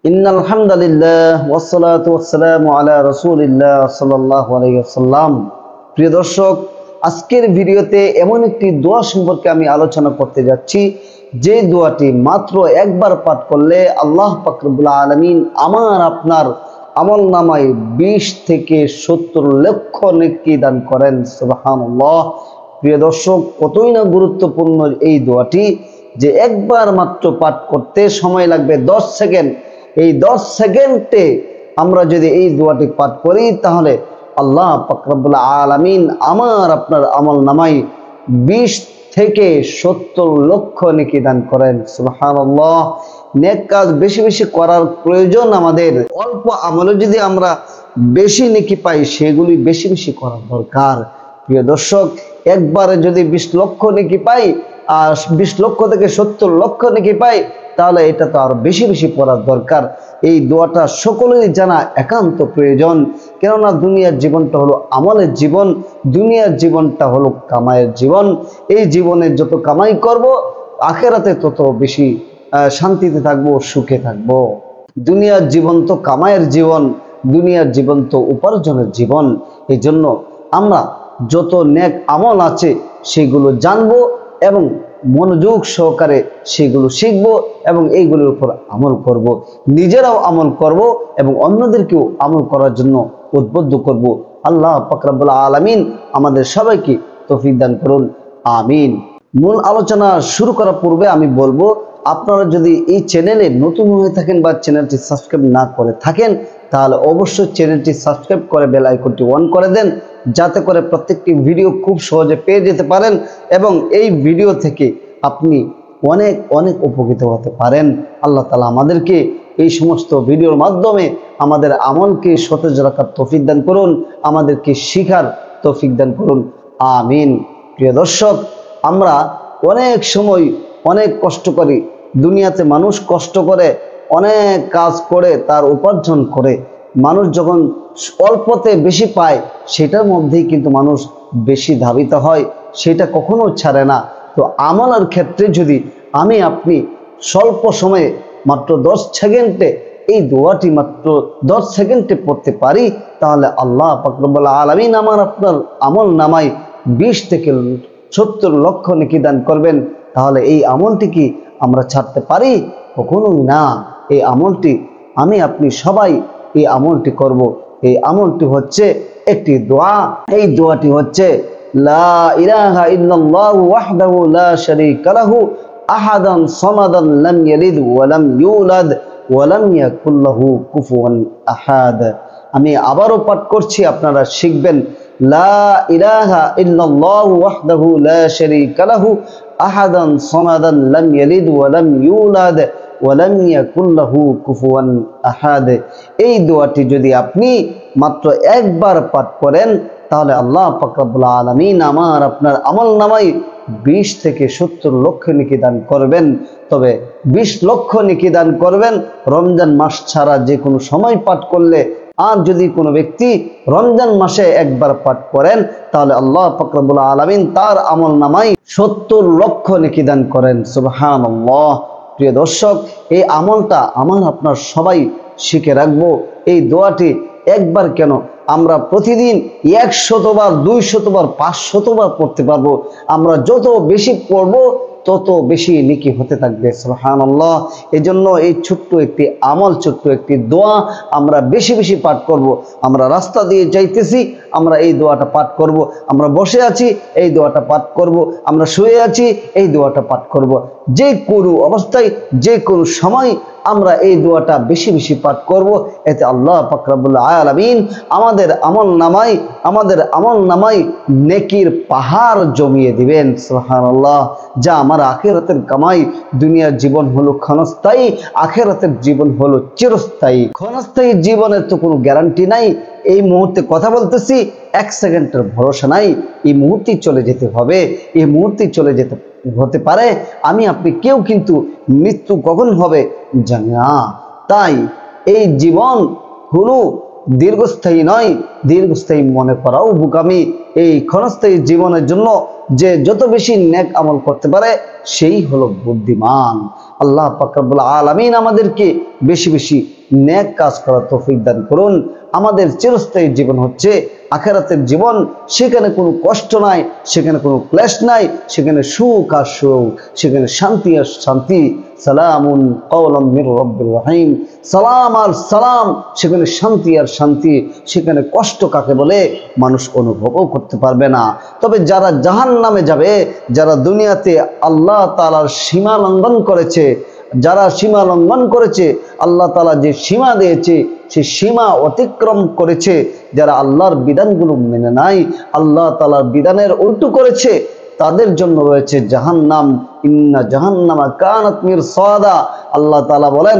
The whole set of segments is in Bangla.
ইন্নাল হামদালিল্লাহ ওয়াসসালাতু ওয়াসসালামু আলা রাসূলিল্লাহ সাল্লাল্লাহু আলাইহি ওয়াসাল্লাম। প্রিয় দর্শক, আজকের ভিডিওতে এমন একটি দোয়া সম্পর্কে আমি আলোচনা করতে যাচ্ছি, যে দোয়াটি মাত্র একবার পাঠ করলে আল্লাহ পাক রব্বুল আলামিন আমার আপনার আমলনামায় 20 থেকে 70 লক্ষ নেকি দান করেন। সুবহানাল্লাহ। প্রিয় দর্শক, কতই না গুরুত্বপূর্ণ এই দোয়াটি, যে একবার মাত্র পাঠ করতে সময় লাগবে 10 সেকেন্ড। এই 10 সেকেন্ডে আমরা যদি এই দোয়াটি পাঠ করি, তাহলে আল্লাহ পাক রব্বুল আলামিন আমার আপনার আমলনামায় 20 থেকে 70 লক্ষ নেকি দান করেন। সুবহানাল্লাহ। নেক কাজ বেশি বেশি করার প্রয়োজন আমাদের। অল্প আমলে যদি আমরা বেশি নেকি পাই, সেগুলি বেশি বেশি করার দরকার। প্রিয় দর্শক, একবারে যদি 20 লক্ষ নেকি পাই আর 20 লক্ষ থেকে 70 লক্ষ নেকি পাই, তাহলে এটা তো আরো বেশি বেশি পড়ার দরকার। এই দোয়াটা সকলেরই জানা একান্ত প্রয়োজন, কেননা দুনিয়ার জীবনটা হলো আমলের জীবন, দুনিয়ার জীবনটা হলো কামাইয়ের জীবন। এই জীবনে যত কামাই করব, আখেরাতে তত বেশি শান্তিতে থাকবো, সুখে থাকবো। দুনিয়ার জীবন তো কামাইয়ের জীবন, দুনিয়ার জীবন তো উপার্জনের জীবন। এই জন্য আমরা যত নেক আমল আছে সেগুলো জানবো এবং মনোযোগ সহকারে সেগুলো শিখব এবং এইগুলোর উপর আমল করব, নিজেরাও আমল করব এবং অন্যদেরকেও আমল করার জন্য উদ্বুদ্ধ করব। আল্লাহ পাক রব্বুল আলামিন আমাদের সবাইকে তৌফিক দান করুন, আমিন। মূল আলোচনা শুরু করার পূর্বে আমি বলবো, আপনারা যদি এই চ্যানেলে নতুন হয়ে থাকেন বা চ্যানেলটি সাবস্ক্রাইব না করে থাকেন, তাহলে অবশ্যই চ্যানেলটি সাবস্ক্রাইব করে বেল আইকনটি অন করে দেন, যাতে করে প্রত্যেকটি ভিডিও খুব সহজে পেয়ে যেতে পারেন এবং এই ভিডিও থেকে আপনি অনেক অনেক উপকৃত হতে পারেন। আল্লাহ তাআলা আমাদেরকে এই সমস্ত ভিডিওর মাধ্যমে আমাদের আমলকে সতেজ রাখার তৌফিক দান করুন, আমাদেরকে শিখার তৌফিক দান করুন, আমিন। প্রিয় দর্শক, আমরা অনেক সময় অনেক কষ্ট করি। দুনিয়াতে মানুষ কষ্ট করে, অনেক কাজ করে, তার উপার্জন করে। মানুষ যখন অল্পতে বেশি পায়, সেটার মধ্যেই কিন্তু মানুষ বেশি ধাবিত হয়, সেটা কখনো ছাড়ে না। তো আমলের ক্ষেত্রে যদি আমি আপনি স্বল্প সময়ে মাত্র 10 সেকেন্ডে এই দোয়াটি মাত্র 10 সেকেন্ডে পড়তে পারি, তাহলে আল্লাহ পাক রব্বুল আলামিন আমার আপনার আমল নামায় 20 থেকে 70 লক্ষ নেকি দান করবেন। তাহলে এই আমলটি কি আমরা ছাড়তে পারি? কখনোই না। এই আমলটি আমি আপনি সবাই এই আমলটি করব। এই আমলটি হচ্ছে একটি দোয়া। এই দোয়াটি হচ্ছে লা ইলাহা ইল্লাল্লাহু ওয়াহদাহু লা শারীকা লাহু আহাদান সামাদান লাম ইয়ালিদ ওয়া লাম ইউলাদ ওয়া লাম ইয়াকুল লাহু কুফুয়ান আহাদ। আমি আবারও পাঠ করছি, আপনারা শিখবেন। লা ইলাহা ইল্লাল্লাহু ওয়াহদাহু লা শারীকা লাহু আহাদান সামাদান লাম ইয়ালিদ ওয়া লাম ইউলাদ ওয়া লাম ইয়াকুল লাহু কুফুয়ান আহাদ। এই দোয়াটি যদি আপনি মাত্র একবার পাঠ করেন, তাহলে আল্লাহ পাক রব্বুল আলামিন আমার আপনার আমলনামায় 20 থেকে 70 লক্ষ নেকি দান করবেন। তবে 20 লক্ষ নেকি দান করবেন রমজান মাস ছাড়া যে কোনো সময় পাঠ করলে। আর যদি কোনো ব্যক্তি রমজান মাসে একবার পাঠ করেন, তাহলে আল্লাহ পাক রব্বুল আলামিন তার আমলনামায় 70 লক্ষ নেকি দান করেন। সুবহানাল্লাহ। প্রিয় দর্শক, এই আমলটা আমার আপনার সবাই শিখে রাখবো। এই দোয়াটি একবার কেন, আমরা প্রতিদিন 100 বার, 200 বার, 500 বার পড়তে পারবো। আমরা যত বেশি পড়বো তত বেশি নেকি হতে থাকবে। সুবহানাল্লাহ। এই জন্য এই ছোট্ট একটি আমল, ছোট্ট একটি দোয়া আমরা বেশি বেশি পাঠ করব। আমরা রাস্তা দিয়ে যাইতেছি, আমরা এই দোয়াটা পাঠ করব। আমরা বসে আছি, এই দোয়াটা পাঠ করব। আমরা শুয়ে আছি, এই দোয়াটা পাঠ করব। যে কোনো অবস্থায়, যে কোনো সময় আমরা এই দোয়াটা বেশি বেশি পাঠ করব। এতে আল্লাহ পাক রব্বুল আলামিন আমাদের আমলনামায় নেকির পাহাড় জমিয়ে দিবেন। সুবহানাল্লাহ। যা আমার আখিরাতের কামাই। দুনিয়ার জীবন হলো ক্ষণস্থায়ী, আখিরাতের জীবন হলো চিরস্থায়ী। ক্ষণস্থায়ী জীবনের তো কোনো গ্যারান্টি নাই। এই মুহূর্তে কথা বলতেছি, 1 সেকেন্ডের ভরসা নাই। এই মুহূর্তেই চলে যেতে হবে, এই মুহূর্তেই চলে যেতে হতে পারে। আমি আপনি কেউ কিন্তু মৃত্যু কখন হবে জানি না। তাই এই জীবন হলো দীর্ঘস্থায়ী নয়, দীর্ঘস্থায়ী মনে করাও বোকামি। এই ক্ষণস্থায়ী জীবনের জন্য যে যত বেশি নেক আমল করতে পারে সেই হলো বুদ্ধিমান। আল্লাহ পাক রব্বুল আলামিন আমাদেরকে বেশি বেশি নেক কাজ করার তৌফিক দান করুন। আমাদের চিরস্থায়ী জীবন হচ্ছে আখিরাতের জীবন। সেখানে কোনো কষ্ট নাই, সেখানে কোনো ক্লেশ নাই, সেখানে সুখ আর সুখ, সেখানে শান্তি আর শান্তি। সালামুন কাওলাম মির রাব্বির রহিম। সালাম আর সালাম, সেখানে শান্তি আর শান্তি। সেখানে কষ্ট কাকে বলে মানুষ অনুভবও করতে পারবে না। তবে যারা জাহান্নামে যাবে, যারা দুনিয়াতে আল্লাহ তাআলার সীমা লঙ্ঘন করেছে, যারা সীমা লঙ্ঘন করেছে, আল্লাহ তাআলা যে সীমা দিয়েছে সে সীমা অতিক্রম করেছে, যারা আল্লাহর বিধানগুলো মেনে নাই, আল্লাহ তাআলার বিধানের উল্টো করেছে, তাদের জন্য রয়েছে জাহান্নাম। ইন্না জাহান্নামা কানাত মিরসাদা। আল্লাহ তাআলা বলেন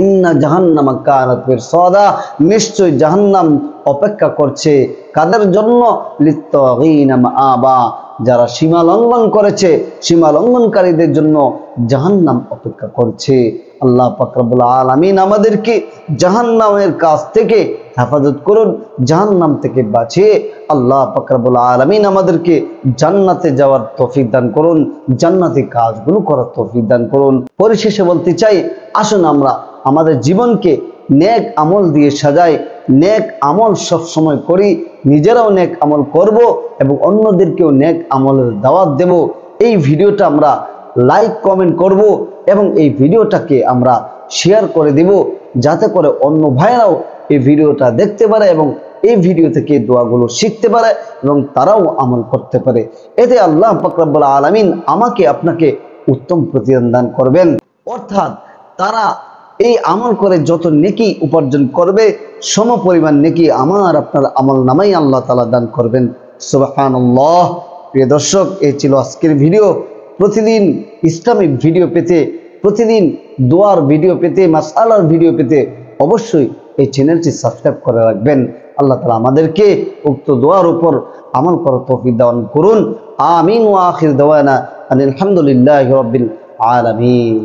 ইন্না জাহান্নামা কানাত মিরসাদা, নিশ্চয় জাহান্নাম অপেক্ষা করছে কাদের জন্য? লিত্তাগীনা মাআবা, যারা সীমা লঙ্ঘন করেছে, সীমা লঙ্ঘনকারীদের জন্য জাহান্নাম অপেক্ষা করছে। আল্লাহ পাক রব্বুল আলামিন আমাদেরকে জাহান্নামের কাছ থেকে হেফাজত করুন, জাহান্নাম থেকে বাঁচিয়ে আল্লাহ পাক রব্বুল আলামিন আমাদেরকে জান্নাতে যাওয়ার তৌফিক দান করুন, জান্নাতি কাজগুলো করার তৌফিক দান করুন। পরিশেষে বলতে চাই, আসুন আমরা আমাদের জীবনকে নেক আমল দিয়ে সাজাই, নেক আমল সব সময় করি, নিজেরাও নেক আমল করব এবং অন্যদেরকেও নেক আমলের দাওয়াত দেব। এই ভিডিওটা আমরা লাইক কমেন্ট করব এবং এই ভিডিওটাকে আমরা শেয়ার করে দেব, যাতে করে অন্য ভাইরাও এই ভিডিওটা দেখতে পারে এবং এই ভিডিও থেকে দোয়াগুলো শিখতে পারে এবং তারাও আমল করতে পারে। এতে আল্লাহ পাক রব্বুল আলামিন আমাকে আপনাকে উত্তম প্রতিদান দান করবেন। অর্থাৎ তারা এই আমল করে যত নেকি উপার্জন করবে, সম পরিমাণ নেকি আমার আপনার আমল নামাই আল্লাহ তাআলা দান করবেন। সুবহানাল্লাহ। প্রিয় দর্শক, এই ছিল আজকের ভিডিও। প্রতিদিন ইসলামিক ভিডিও পেতে, প্রতিদিন দোয়ার ভিডিও পেতে, মাসআলার ভিডিও পেতে অবশ্যই এই চ্যানেলটি সাবস্ক্রাইব করে রাখবেন। আল্লাহ তাআলা আমাদেরকে উক্ত দোয়ার উপর আমল করার তৌফিক দান করুন। আমিন ওয়া আখির দাওয়ানা আলহামদুলিল্লাহি রাব্বিল আলামিন।